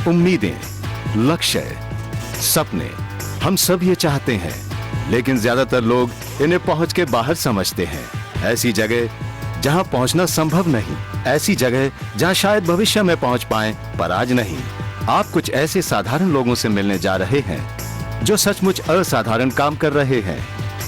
उम्मीदें, लक्ष्य, सपने, हम सब ये चाहते हैं, लेकिन ज्यादातर लोग इन्हें पहुंच के बाहर समझते हैं। ऐसी जगह जहां पहुंचना संभव नहीं, ऐसी जगह जहां शायद भविष्य में पहुंच पाएं पर आज नहीं। आप कुछ ऐसे साधारण लोगों से मिलने जा रहे हैं जो सचमुच असाधारण काम कर रहे हैं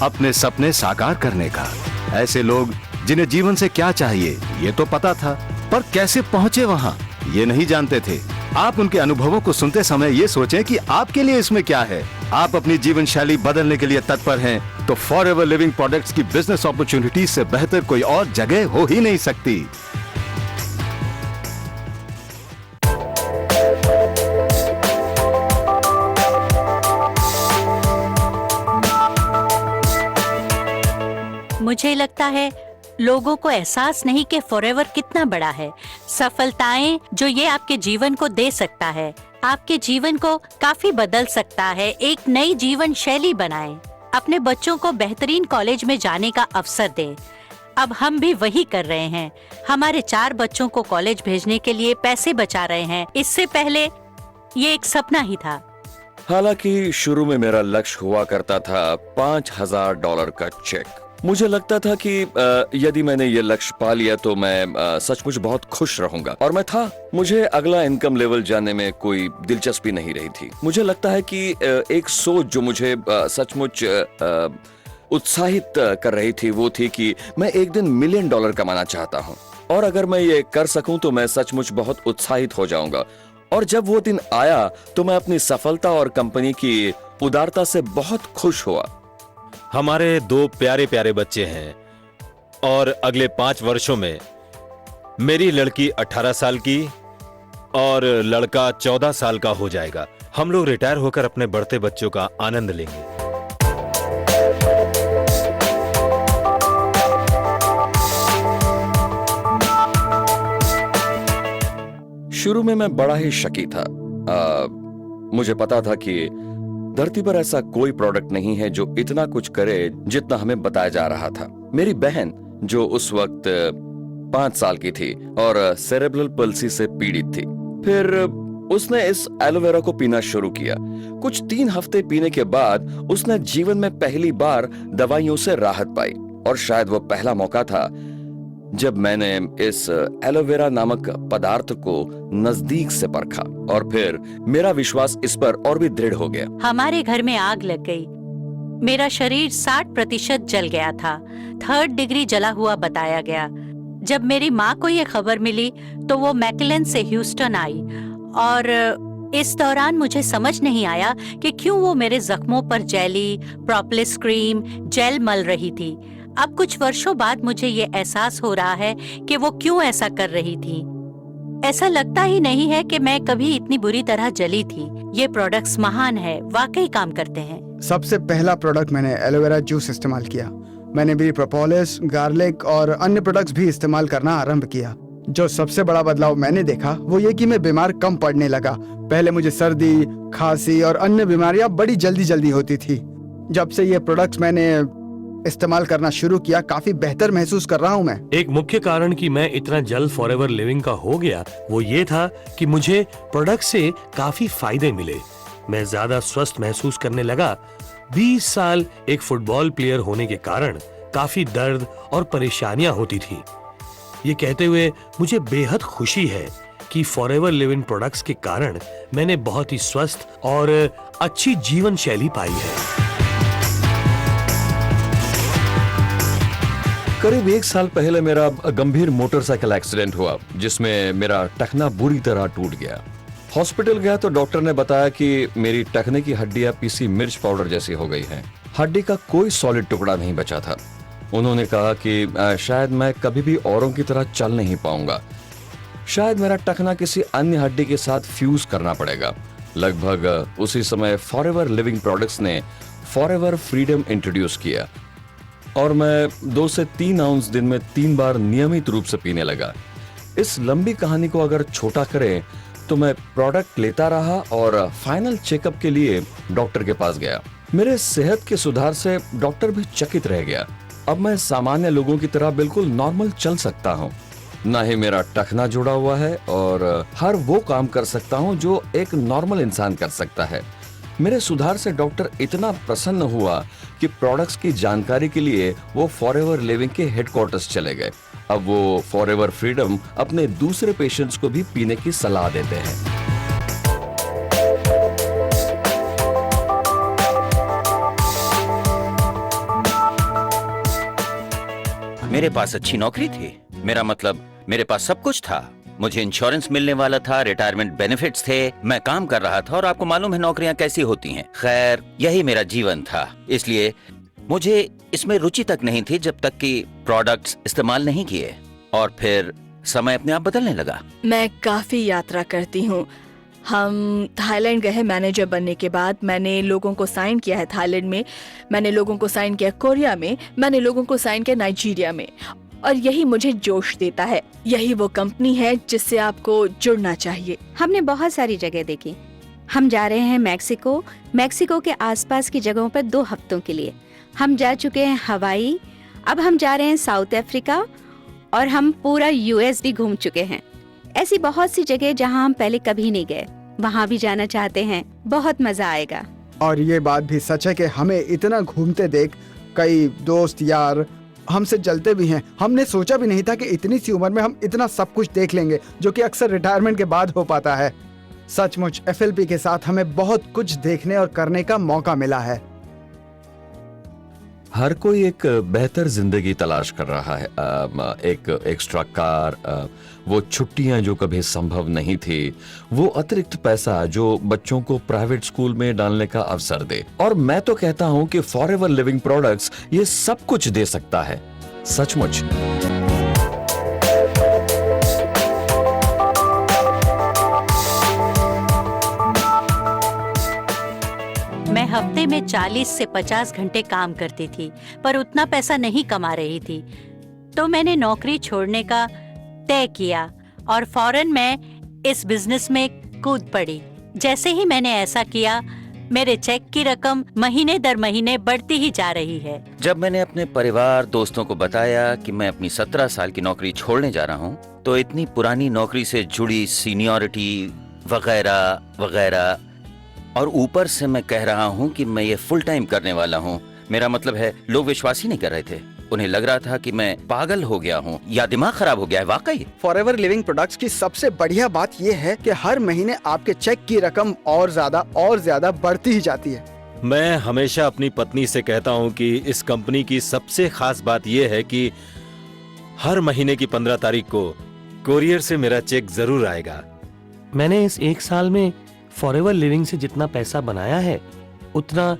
अपने सपने साकार करने का। ऐसे लोग जिन्हें जीवन से क्या चाहिए ये तो पता था, पर कैसे पहुंचे वहां ये नहीं जानते थे। आप उनके अनुभवों को सुनते समय ये सोचें कि आपके लिए इसमें क्या है। आप अपनी जीवन शैली बदलने के लिए तत्पर हैं तो फॉरएवर लिविंग प्रोडक्ट्स की बिजनेस अपॉर्चुनिटी से बेहतर कोई और जगह हो ही नहीं सकती। मुझे लगता है लोगों को एहसास नहीं कि फॉरएवर कितना बड़ा है। सफलताएं जो ये आपके जीवन को दे सकता है, आपके जीवन को काफी बदल सकता है, एक नई जीवन शैली बनाए, अपने बच्चों को बेहतरीन कॉलेज में जाने का अवसर दे। अब हम भी वही कर रहे हैं। हमारे 4 बच्चों को कॉलेज भेजने के लिए पैसे बचा रहे हैं। इससे पहले ये एक सपना ही था। हालांकि शुरू में मेरा लक्ष्य हुआ करता था $5000 का चेक। मुझे लगता था कि यदि मैंने ये लक्ष्य पा लिया तो मैं सचमुच बहुत खुश रहूंगा, और मैं था। मुझे अगला इनकम लेवल जानने में कोई दिलचस्पी नहीं रही थी। मुझे लगता है कि एक सोच जो मुझे सचमुच उत्साहित कर रही थी वो थी कि मैं एक दिन $1 मिलियन कमाना चाहता हूँ, और अगर मैं ये कर सकूं तो मैं सचमुच बहुत उत्साहित हो जाऊंगा। और जब वो दिन आया तो मैं अपनी सफलता और कंपनी की उदारता से बहुत खुश हुआ। हमारे 2 प्यारे प्यारे बच्चे हैं और अगले 5 वर्षों में मेरी लड़की 18 साल की और लड़का 14 साल का हो जाएगा। हम लोग रिटायर होकर अपने बढ़ते बच्चों का आनंद लेंगे। शुरू में मैं बड़ा ही शकी था। मुझे पता था कि धरती पर ऐसा कोई प्रोडक्ट नहीं है जो इतना कुछ करे जितना हमें बताया जा रहा था। मेरी बहन जो उस वक्त 5 साल की थी और सेरेब्रल पल्सी से पीड़ित थी, फिर उसने इस एलोवेरा को पीना शुरू किया। कुछ 3 हफ्ते पीने के बाद उसने जीवन में पहली बार दवाइयों से राहत पाई, और शायद वो पहला मौका था जब मैंने इस एलोवेरा नामक पदार्थ को नजदीक से परखा, और फिर मेरा विश्वास इस पर और भी दृढ़ हो गया। हमारे घर में आग लग गई। मेरा शरीर 60% जल गया था। 3rd डिग्री जला हुआ बताया गया। जब मेरी माँ को ये खबर मिली तो वो मैकलन से ह्यूस्टन आई, और इस दौरान मुझे समझ नहीं आया कि क्यों वो मेरे जख्मों पर जेली, प्रोपोलिस क्रीम, जेल मल रही थी। अब कुछ वर्षों बाद मुझे ये एहसास हो रहा है कि वो क्यों ऐसा कर रही थी। ऐसा लगता ही नहीं है कि मैं कभी इतनी बुरी तरह जली थी। ये प्रोडक्ट्स महान है, वाकई काम करते हैं। सबसे पहला प्रोडक्ट मैंने एलोवेरा जूस इस्तेमाल किया। मैंने भी प्रोपोलिस, गार्लिक और अन्य प्रोडक्ट्स भी इस्तेमाल करना आरंभ किया। जो सबसे बड़ा बदलाव मैंने देखा वो ये कि मैं बीमार कम पड़ने लगा। पहले मुझे सर्दी, खांसी और अन्य बीमारियां बड़ी जल्दी होती थी। जब से ये प्रोडक्ट्स मैंने इस्तेमाल करना शुरू किया, काफी बेहतर महसूस कर रहा हूँ मैं। एक मुख्य कारण कि मैं इतना जल्द फॉरएवर लिविंग का हो गया वो ये था कि मुझे प्रोडक्ट से काफी फायदे मिले। मैं ज्यादा स्वस्थ महसूस करने लगा। 20 साल एक फुटबॉल प्लेयर होने के कारण काफी दर्द और परेशानियां होती थी। ये कहते हुए मुझे बेहद खुशी है कि फॉरएवर लिविंग प्रोडक्ट्स के कारण मैंने बहुत ही स्वस्थ और अच्छी जीवन शैली पाई है। करीब 1 साल पहले मेरा गंभीर मोटरसाइकिल एक्सीडेंट हुआ जिसमें मेरा टखना बुरी तरह टूट गया। हॉस्पिटल गया तो डॉक्टर ने बताया कि मेरी टखने की हड्डियां पीसी मिर्च पाउडर जैसी हो गई हैं। हड्डी का कोई सॉलिड टुकड़ा नहीं बचा था। उन्होंने कहा कि शायद मैं कभी भी औरों की तरह चल नहीं पाऊंगा। शायद मेरा टखना किसी अन्य हड्डी के साथ फ्यूज करना पड़ेगा। लगभग उसी समय फॉरएवर लिविंग प्रोडक्ट्स ने फॉरएवर फ्रीडम इंट्रोड्यूस किया, और मैं 2 से 3 आउंस दिन में 3 बार नियमित रूप से पीने लगा। इस लंबी कहानी को अगर छोटा करें तो मैं प्रोडक्ट लेता रहा और फाइनल चेकअप के लिए डॉक्टर के पास गया। मेरे सेहत के सुधार से डॉक्टर भी चकित रह गया। अब मैं सामान्य लोगों की तरह बिल्कुल नॉर्मल चल सकता हूँ। ना ही मेरा टखना जुड़ा हुआ है और हर वो काम कर सकता हूँ जो एक नॉर्मल इंसान कर सकता है। मेरे सुधार से डॉक्टर इतना प्रसन्न हुआ कि प्रोडक्ट्स की जानकारी के लिए वो फॉरएवर लिविंग के हेडक्वार्टर्स चले गए। अब वो फॉरएवर फ्रीडम अपने दूसरे पेशेंट्स को भी पीने की सलाह देते हैं। मेरे पास अच्छी नौकरी थी, मेरा मतलब मेरे पास सब कुछ था। मुझे इंश्योरेंस मिलने वाला था, रिटायरमेंट बेनिफिट्स थे, मैं काम कर रहा था और आपको मालूम है नौकरियां कैसी होती हैं। खैर, यही मेरा जीवन था, इसलिए मुझे इसमें रुचि तक नहीं थी जब तक कि प्रोडक्ट्स इस्तेमाल नहीं किए, और फिर समय अपने आप बदलने लगा। मैं काफी यात्रा करती हूँ। हम थाईलैंड गए मैनेजर बनने के बाद। मैंने लोगों को साइन किया है थाईलैंड में, मैंने लोगों को साइन किया कोरिया में, मैंने लोगों को साइन किया नाइजीरिया में, और यही मुझे जोश देता है। यही वो कंपनी है जिससे आपको जुड़ना चाहिए। हमने बहुत सारी जगह देखी। हम जा रहे हैं मैक्सिको, मैक्सिको के आसपास की जगहों पर 2 हफ्तों के लिए। हम जा चुके हैं हवाई, अब हम जा रहे हैं साउथ अफ्रीका, और हम पूरा यूएस भी घूम चुके हैं। ऐसी बहुत सी जगह जहां हम पहले कभी नहीं गए, वहां भी जाना चाहते हैं। बहुत मजा आएगा। और ये बात भी सच है कि हमें इतना घूमते देख कई दोस्त यार हमसे जलते भी हैं। हमने सोचा भी नहीं था कि इतनी सी उम्र में हम इतना सब कुछ देख लेंगे, जो कि अक्सर रिटायरमेंट के बाद हो पाता है। सचमुच एफएलपी के साथ हमें बहुत कुछ देखने और करने का मौका मिला है। हर कोई एक बेहतर जिंदगी तलाश कर रहा है। एक एक्स्ट्रा कार, वो छुट्टियां जो कभी संभव नहीं थी, वो अतिरिक्त पैसा जो बच्चों को प्राइवेट स्कूल में डालने का अवसर दे। और मैं तो कहता हूं कि फॉरएवर लिविंग प्रोडक्ट्स ये सब कुछ दे सकता है। सचमुच। मैं हफ्ते में 40 से 50 घंटे काम करती थी, पर उतना पैसा नहीं कमा रही थी। तो मैंने नौकरी छोड़ने का तय किया और फौरन मैं इस बिजनेस में कूद पड़ी। जैसे ही मैंने ऐसा किया, मेरे चेक की रकम महीने दर महीने बढ़ती ही जा रही है। जब मैंने अपने परिवार दोस्तों को बताया कि मैं अपनी 17 साल की नौकरी छोड़ने जा रहा हूँ, तो इतनी पुरानी नौकरी से जुड़ी सीनियरिटी वगैरह वगैरह, और ऊपर से मैं कह रहा हूँ कि मैं ये फुल टाइम करने वाला हूँ, मेरा मतलब है लोग विश्वास ही नहीं कर रहे थे। उन्हें लग रहा था कि मैं पागल हो गया हूँ या दिमाग खराब हो गया है। वाकई फॉरएवर लिविंग प्रोडक्ट्स की सबसे बढ़िया बात यह है कि हर महीने आपके चेक की रकम और ज्यादा बढ़ती ही जाती है। मैं हमेशा अपनी पत्नी से कहता हूं कि इस कंपनी की सबसे खास बात यह है कि हर महीने की 15 तारीख को कोरियर से मेरा चेक जरूर आएगा। मैंने इस 1 साल में फॉरएवर लिविंग से जितना पैसा बनाया है, उतना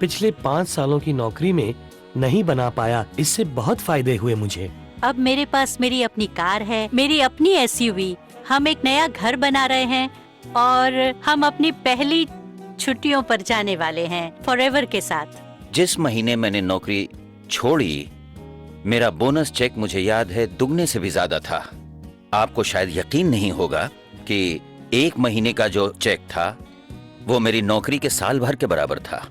पिछले 5 सालों की नौकरी में नहीं बना पाया। इससे बहुत फायदे हुए मुझे। अब मेरे पास मेरी अपनी कार है, मेरी अपनी एसयूवी, हम एक नया घर बना रहे हैं और हम अपनी पहली छुट्टियों पर जाने वाले हैं फॉरएवर के साथ। जिस महीने मैंने नौकरी छोड़ी, मेरा बोनस चेक मुझे याद है दुगने से भी ज्यादा था। आपको शायद यकीन नहीं होगा कि 1 महीने का जो चेक था वो मेरी नौकरी के साल भर के बराबर था।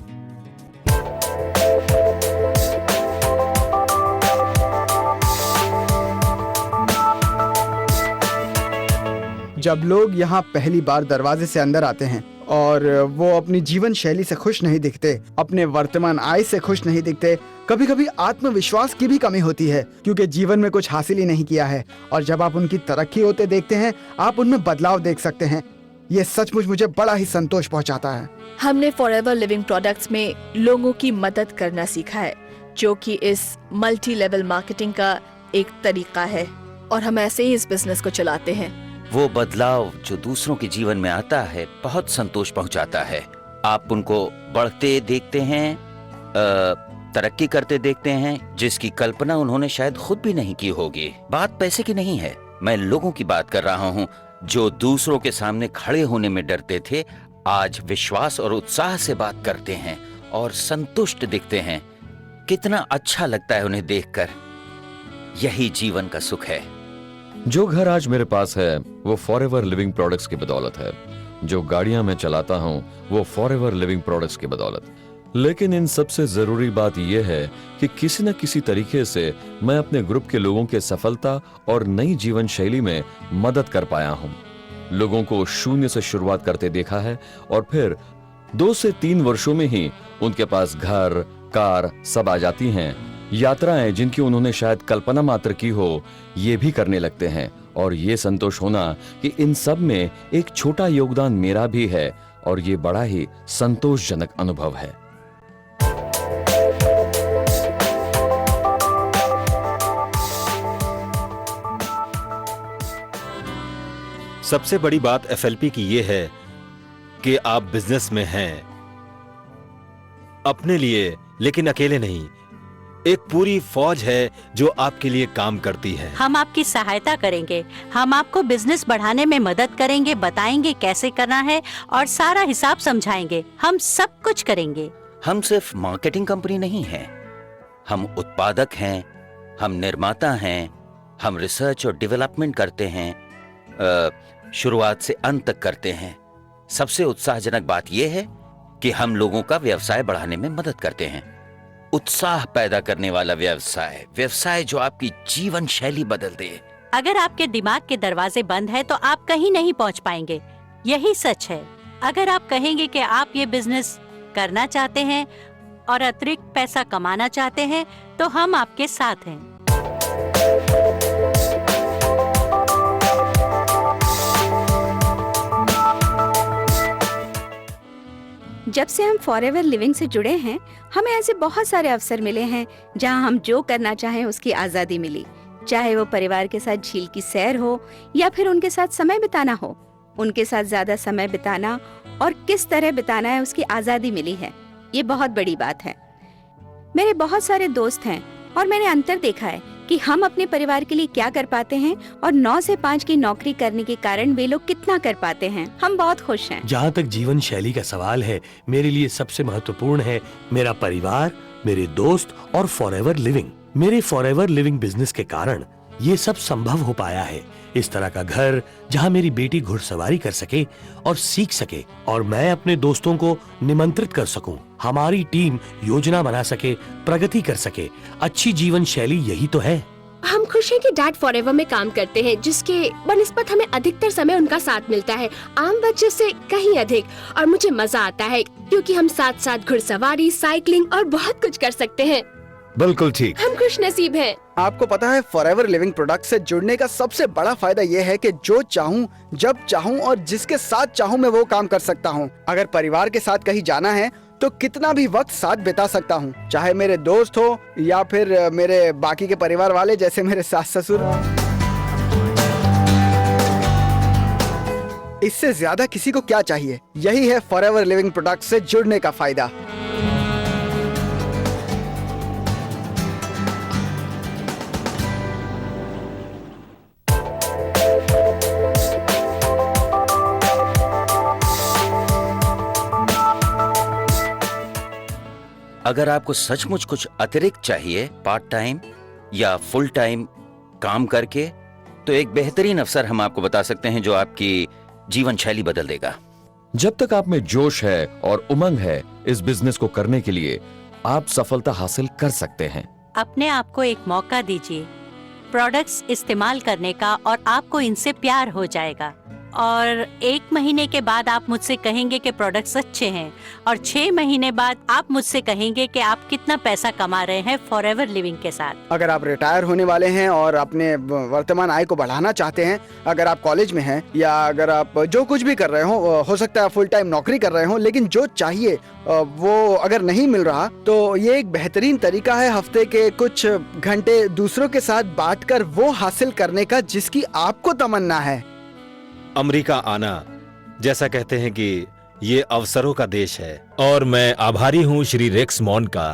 जब लोग यहाँ पहली बार दरवाजे से अंदर आते हैं और वो अपनी जीवन शैली से खुश नहीं दिखते, अपने वर्तमान आय से खुश नहीं दिखते, कभी कभी आत्मविश्वास की भी कमी होती है क्योंकि जीवन में कुछ हासिल ही नहीं किया है। और जब आप उनकी तरक्की होते देखते हैं, आप उनमें बदलाव देख सकते हैं। ये सचमुच मुझे बड़ा ही संतोष पहुंचाता है। हमने फॉरएवर लिविंग प्रोडक्ट्स में लोगों की मदद करना सीखा है, जो कि इस मल्टी लेवल मार्केटिंग का एक तरीका है, और हम ऐसे ही इस बिजनेस को चलाते हैं। वो बदलाव जो दूसरों के जीवन में आता है बहुत संतोष पहुंचाता है। आप उनको बढ़ते देखते हैं, तरक्की करते देखते हैं, जिसकी कल्पना उन्होंने शायद खुद भी नहीं की होगी। बात पैसे की नहीं है, मैं लोगों की बात कर रहा हूँ जो दूसरों के सामने खड़े होने में डरते थे, आज विश्वास और उत्साह से बात करते हैं और संतुष्ट दिखते हैं। कितना अच्छा लगता है उन्हें देखकर। यही जीवन का सुख है। जो घर आज मेरे पास है वो फॉरएवर लिविंग प्रोडक्ट्स की बदौलत है। जो गाड़ियां मैं चलाता हूं वो फॉरएवर लिविंग प्रोडक्ट्स की बदौलत। लेकिन इन सबसे जरूरी बात यह है कि किसी न किसी तरीके से मैं अपने ग्रुप के लोगों के सफलता और नई जीवन शैली में मदद कर पाया हूं। लोगों को शून्य से शुरुआत करते देखा है और फिर 2 से 3 वर्षों में ही उनके पास घर, कार सब आ जाती हैं। यात्राएं जिनकी उन्होंने शायद कल्पना मात्र की हो, ये भी करने लगते हैं। और ये संतोष होना कि इन सब में एक छोटा योगदान मेरा भी है, और ये बड़ा ही संतोषजनक अनुभव है। सबसे बड़ी बात एफएलपी की यह है कि आप बिजनेस में हैं, अपने लिए, लेकिन अकेले नहीं। एक पूरी फौज है जो आपके लिए काम करती है। हम आपकी सहायता करेंगे, हम आपको बिजनेस बढ़ाने में मदद करेंगे, बताएंगे कैसे करना है और सारा हिसाब समझाएंगे। हम सब कुछ करेंगे। हम सिर्फ मार्केटिंग कंपनी नहीं हैं, हम उत्पादक हैं, हम निर्माता हैं, हम रिसर्च और डेवलपमेंट करते हैं, शुरुआत से अंत तक करते हैं। सबसे उत्साहजनक बात यह है कि हम लोगों का व्यवसाय बढ़ाने में मदद करते हैं। उत्साह पैदा करने वाला व्यवसाय, व्यवसाय जो आपकी जीवन शैली बदल दे। अगर आपके दिमाग के दरवाजे बंद है तो आप कहीं नहीं पहुंच पाएंगे। यही सच है। अगर आप कहेंगे कि आप ये बिजनेस करना चाहते हैं और अतिरिक्त पैसा कमाना चाहते हैं, तो हम आपके साथ हैं। जब से हम फॉरएवर लिविंग से जुड़े हैं, हमें ऐसे बहुत सारे अवसर मिले हैं जहां हम जो करना चाहें उसकी आजादी मिली। चाहे वो परिवार के साथ झील की सैर हो या फिर उनके साथ समय बिताना हो, उनके साथ ज्यादा समय बिताना और किस तरह बिताना है उसकी आजादी मिली है। ये बहुत बड़ी बात है। मेरे बहुत सारे दोस्त हैं और मैंने अंतर देखा है कि हम अपने परिवार के लिए क्या कर पाते हैं और 9 से 5 की नौकरी करने के कारण वे लोग कितना कर पाते हैं। हम बहुत खुश हैं। जहाँ तक जीवन शैली का सवाल है, मेरे लिए सबसे महत्वपूर्ण है मेरा परिवार, मेरे दोस्त और फॉरएवर लिविंग। मेरे फॉरएवर लिविंग बिजनेस के कारण ये सब संभव हो पाया है। इस तरह का घर जहाँ मेरी बेटी घुड़सवारी कर सके और सीख सके और मैं अपने दोस्तों को निमंत्रित कर सकूं, हमारी टीम योजना बना सके, प्रगति कर सके। अच्छी जीवन शैली यही तो है। हम खुश हैं कि डैड फॉरएवर में काम करते हैं, जिसके बनिस्बत हमें अधिकतर समय उनका साथ मिलता है, आम बच्चे से कहीं अधिक। और मुझे मजा आता है क्योंकि हम साथ साथ घुड़सवारी, साइकिलिंग और बहुत कुछ कर सकते हैं। बिल्कुल ठीक। हम खुश नसीब हैं। आपको पता है, फॉरएवर लिविंग प्रोडक्ट से जुड़ने का सबसे बड़ा फायदा ये है कि जो चाहूँ, जब चाहूँ और जिसके साथ चाहूँ मैं वो काम कर सकता हूँ। अगर परिवार के साथ कहीं जाना है तो कितना भी वक्त साथ बिता सकता हूँ, चाहे मेरे दोस्त हो या फिर मेरे बाकी के परिवार वाले जैसे मेरे सास ससुर। इससे ज्यादा किसी को क्या चाहिए? यही है फॉरएवर लिविंग प्रोडक्ट से जुड़ने का फायदा। अगर आपको सचमुच कुछ अतिरिक्त चाहिए, पार्ट टाइम या फुल टाइम काम करके, तो एक बेहतरीन अवसर हम आपको बता सकते हैं जो आपकी जीवन शैली बदल देगा। जब तक आप में जोश है और उमंग है इस बिजनेस को करने के लिए, आप सफलता हासिल कर सकते हैं। अपने आप को एक मौका दीजिए प्रोडक्ट्स इस्तेमाल करने का और आपको इनसे प्यार हो जाएगा। और 1 महीने के बाद आप मुझसे कहेंगे कि प्रोडक्ट्स अच्छे हैं, और 6 महीने बाद आप मुझसे कहेंगे कि आप कितना पैसा कमा रहे हैं फॉरएवर लिविंग के साथ। अगर आप रिटायर होने वाले हैं और अपने वर्तमान आय को बढ़ाना चाहते हैं, अगर आप कॉलेज में हैं या अगर आप जो कुछ भी कर रहे हो सकता है फुल टाइम नौकरी कर रहे हो, लेकिन जो चाहिए वो अगर नहीं मिल रहा, तो ये एक बेहतरीन तरीका है हफ्ते के कुछ घंटे दूसरों के साथ बांटकर वो हासिल करने का जिसकी आपको तमन्ना है। अमेरिका आना, जैसा कहते हैं कि ये अवसरों का देश है, और मैं आभारी हूं श्री रेक्स मॉन का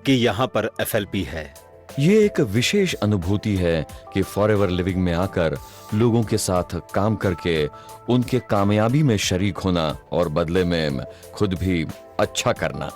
कि यहाँ पर एफएलपी है। ये एक विशेष अनुभूति है कि फॉरएवर लिविंग में आकर लोगों के साथ काम करके उनके कामयाबी में शरीक होना और बदले में खुद भी अच्छा करना।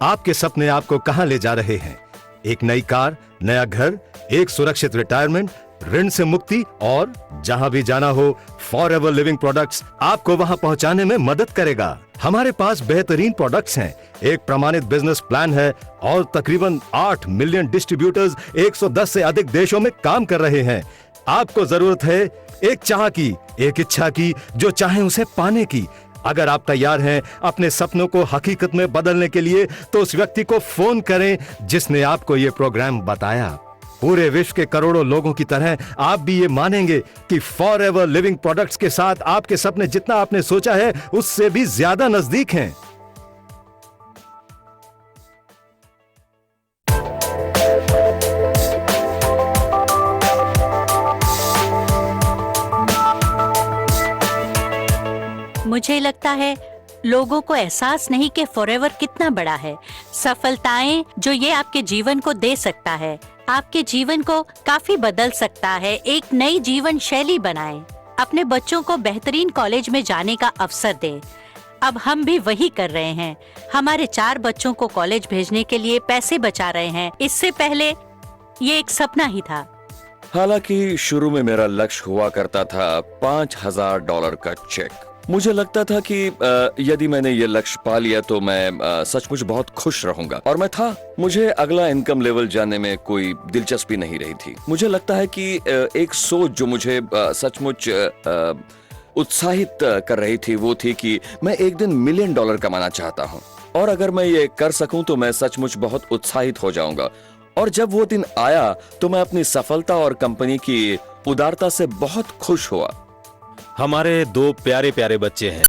आपके सपने आपको कहां ले जा रहे हैं? एक नई कार, नया घर, एक सुरक्षित रिटायरमेंट, ऋण से मुक्ति, और जहां भी जाना हो फॉरएवर लिविंग प्रोडक्ट्स आपको वहां पहुंचाने में मदद करेगा। हमारे पास बेहतरीन प्रोडक्ट्स हैं, एक प्रमाणित बिजनेस प्लान है और तकरीबन 8 मिलियन डिस्ट्रीब्यूटर्स 110 से अधिक देशों में काम कर रहे हैं। आपको जरूरत है एक चाह की, एक इच्छा की, जो चाहे उसे पाने की। अगर आप तैयार हैं अपने सपनों को हकीकत में बदलने के लिए, तो उस व्यक्ति को फोन करें जिसने आपको ये प्रोग्राम बताया। पूरे विश्व के करोड़ों लोगों की तरह आप भी ये मानेंगे कि फॉरएवर लिविंग प्रोडक्ट्स के साथ आपके सपने जितना आपने सोचा है उससे भी ज्यादा नजदीक हैं। मुझे लगता है लोगों को एहसास नहीं कि फॉरएवर कितना बड़ा है। सफलताएं जो ये आपके जीवन को दे सकता है, आपके जीवन को काफी बदल सकता है, एक नई जीवन शैली बनाएं। अपने बच्चों को बेहतरीन कॉलेज में जाने का अवसर दें। अब हम भी वही कर रहे हैं। हमारे 4 बच्चों को कॉलेज भेजने के लिए पैसे बचा रहे हैं। इससे पहले ये एक सपना ही था। हालांकि शुरू में मेरा लक्ष्य हुआ करता था $5,000 का चेक। मुझे लगता था कि यदि मैंने ये लक्ष्य पा लिया तो मैं सचमुच बहुत खुश रहूंगा, और मैं था। मुझे अगला इनकम लेवल जानने में कोई दिलचस्पी नहीं रही थी। मुझे लगता है कि एक सोच जो मुझे सचमुच उत्साहित कर रही थी वो थी कि मैं एक दिन $1 मिलियन कमाना चाहता हूँ, और अगर मैं ये कर सकूं तो मैं सचमुच बहुत उत्साहित हो जाऊंगा। और जब वो दिन आया तो मैं अपनी सफलता और कंपनी की उदारता से बहुत खुश हुआ। हमारे 2 प्यारे प्यारे बच्चे हैं।